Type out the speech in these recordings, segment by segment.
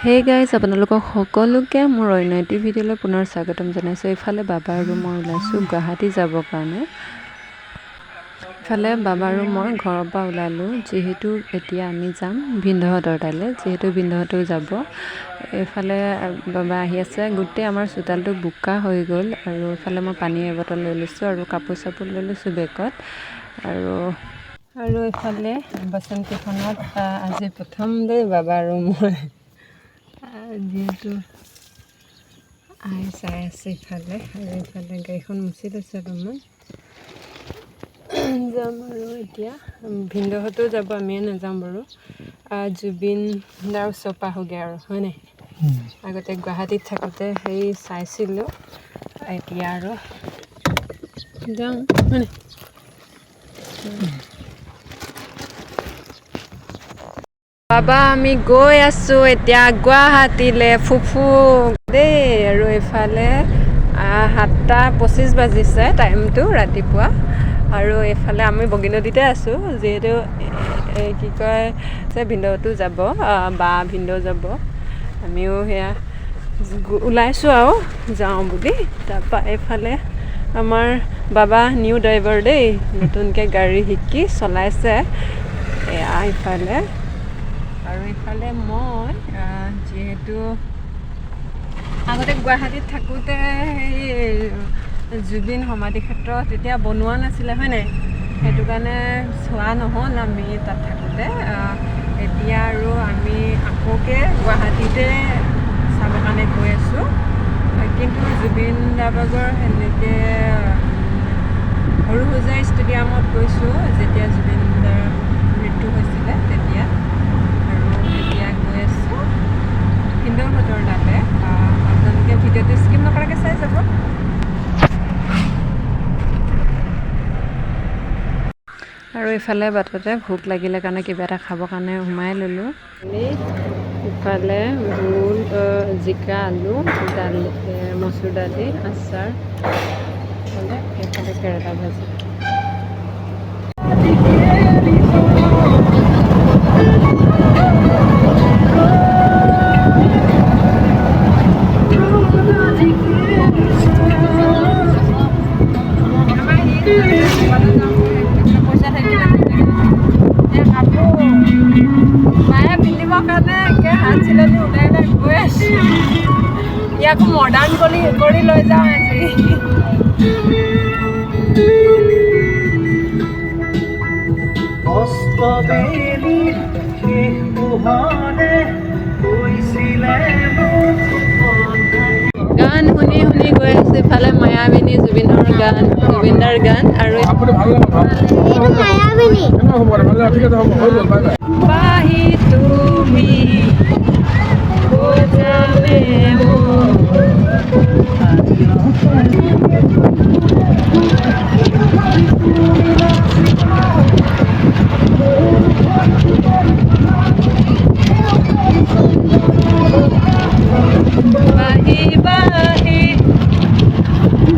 Hey guys, আপোনালোকক সকলোকে মোৰ অন্য এটি ভিডিঅ'লৈ পুনৰ স্বাগতম জনাইছোঁ। এইফালে বাবা আৰু মই ওলাইছোঁ গুৱাহাটী যাবৰ কাৰণে। ইফালে বাবা আৰু মই ঘৰৰ পৰা ওলালোঁ, যিহেতু এতিয়া আমি যাম ভিনদেউহঁতৰ তালৈ, যিহেতু ভিনদেউহঁতেও যাব। এইফালে বাবা আহি আছে, গোটেই আমাৰ চোতালটো বোকা হৈ গ'ল। আৰু এইফালে মই পানী এবটল লৈ লৈছোঁ আৰু কাপোৰ চাপোৰ লৈ লৈছোঁ বেগত। আৰু এইফালে বাচনকেইখনত আজি প্ৰথম দেই বাবা আৰু মই, যিহেতু চাই আছে ইফালে, আৰু এইফালে গাড়ীখন মুচি লৈছে অলপমান। যাম আৰু এতিয়া ভিনদেউহঁতেও যাব, আমিয়ে নাযাওঁ বাৰু। জুবিন দাৰ ওচৰ পৰা আহোঁগৈ আৰু, হয় নাই? আগতে গুৱাহাটীত থাকোঁতে হেৰি চাইছিলোঁ, এতিয়া আৰু যাওঁ, হয় নাই? বাবা আমি গৈ আছোঁ এতিয়া গুৱাহাটীলৈ, ফুফু দেই। আৰু এইফালে 7:25 বাজিছে টাইমটো ৰাতিপুৱা। আৰু এইফালে আমি বগীনদীতে আছোঁ, যিহেতু কি কয় ভিনদেউতো যাব, বা ভিনদেউ যাব, আমিও সেয়া ওলাইছোঁ আৰু যাওঁ বুলি। তাৰপৰা এইফালে আমাৰ বাবা নিউ ড্ৰাইভাৰ দেই, নতুনকৈ গাড়ী শিকি চলাইছে এয়া ইফালে। আৰু ইফালে মই যিহেতু আগতে গুৱাহাটীত থাকোঁতে সেই জুবিন সমাধি ক্ষেত্ৰ তেতিয়া বনোৱা নাছিলে, হয় নাই? সেইটো কাৰণে চোৱা নহ'ল আমি তাত থাকোঁতে। এতিয়া আৰু আমি আকৌকে গুৱাহাটীতে চাবৰ কাৰণে গৈ আছোঁ। কিন্তু জুবিন দাৰ সেনেকৈ সৰু হোজাই ষ্টেডিয়ামত গৈছোঁ, যেতিয়া জুবিন দাৰ মৃত্যু হৈছিলে তেতিয়া। আৰু এতিয়া গৈ আছোঁ ভিনদেউহঁতৰ তাতে। আপোনালোকে ভিডিঅ'টো স্কিপ নকৰাকৈ চাই যাব। আৰু ইফালে বাটতে ভোক লাগিলে কাৰণে কিবা এটা খাবৰ কাৰণে সোমাই ল'লোঁ। ইফালে ভোল, জিকা, আলু, দালি, মচুৰ দালি, আচাৰ, এইফালে কেৰেলা ভাজি। মায়ে পিন্ধিবৰ কাৰণে একে হাত চিলনি ওলাই ওলাই গৈ আছোঁ। ইয়াকো মডাৰ্ণ কৰি লৈ যাওঁ আজি। গান শুনি শুনি গৈ আছোঁ। ইফালে মায়াবিনী জুবিনৰ গান, জুবিনদাৰ গান। আৰু বাহি তুমি বাহি বাহি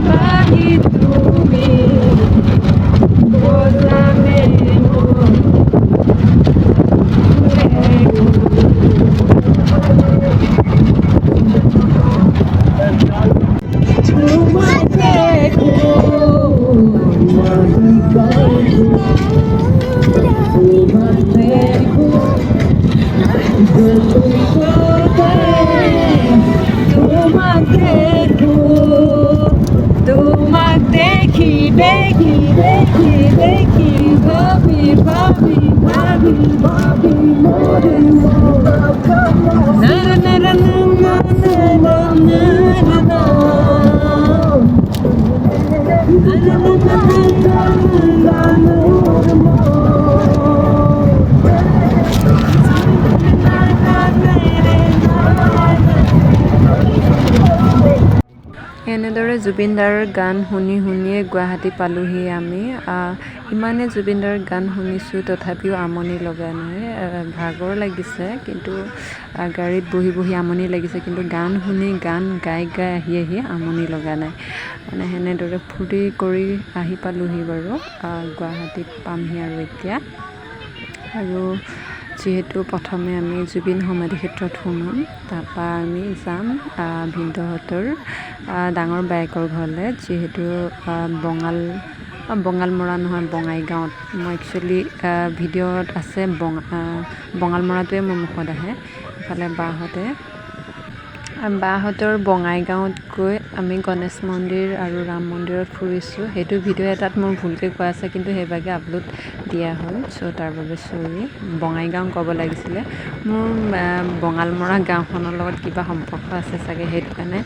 বাহি তুমি বোঝাবে তোমাক দেখি দেখি দেখি দেখি ভাবি ভাবি ভাবি ভাবি মরে এনেদৰে জুবিনদাৰ গান শুনি শুনিয়ে গুৱাহাটী পালোঁহি আমি। ইমানে জুবিনদাৰ গান শুনিছোঁ, তথাপিও আমনি লগা নাই। ভাগৰ লাগিছে, কিন্তু গাড়ীত বহি বহি আমনি লাগিছে, কিন্তু গান শুনি গান গাই গাই আহি আহি আমনি লগা নাই। মানে সেনেদৰে ফূৰ্তি কৰি আহি পালোঁহি বাৰু, গুৱাহাটীত পামহি আৰু এতিয়া। আৰু যিহেতু প্ৰথমে আমি জুবিন সমাধি ক্ষেত্ৰত সোমাম, তাৰপৰা আমি যাম ভিনদেউহঁতৰ ডাঙৰ বায়েকৰ ঘৰলৈ, যিহেতু বঙালমৰা নহয় বঙাইগাঁৱত। মই একচুৱেলি ভিডিঅ'ত আছে বঙালমৰাটোৱে মোৰ মুখত আহে। ইফালে বাহঁতৰ বঙাইগাঁৱত গৈ আমি গণেশ মন্দিৰ আৰু ৰাম মন্দিৰত ফুৰিছোঁ। সেইটো ভিডিঅ' এটাত মোৰ ভুলকৈ কোৱা আছে, কিন্তু সেইভাগে আপলোড দিয়া হ'ল, চ' তাৰ বাবে চৰি। বঙাইগাঁও ক'ব লাগিছিলে। মোৰ বঙালমৰা গাঁওখনৰ লগত কিবা সম্পৰ্ক আছে চাগে, সেইটো কাৰণে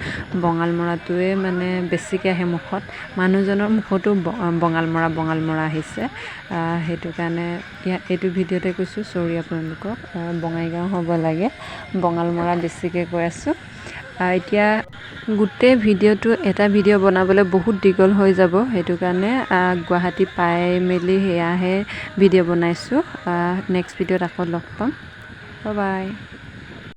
বঙালমৰাটোৱে মানে বেছিকৈ আহে মুখত। মানুহজনৰ মুখতো বঙালমৰা আহিছে, সেইটো কাৰণে এইটো ভিডিঅ'তে কৈছোঁ চৰি আপোনালোকক। বঙাইগাঁও হ'ব লাগে, বঙালমৰা বেছিকৈ কৈ আছোঁ। এতিয়া গোটেই ভিডিঅ'টো এটা ভিডিঅ' বনাবলৈ বহুত দীঘল হৈ যাব, সেইটো কাৰণে গুৱাহাটী পাই মেলি সেয়াহে ভিডিঅ' বনাইছোঁ। নেক্সট ভিডিঅ'ত আকৌ লগ পাম, বাই বাই।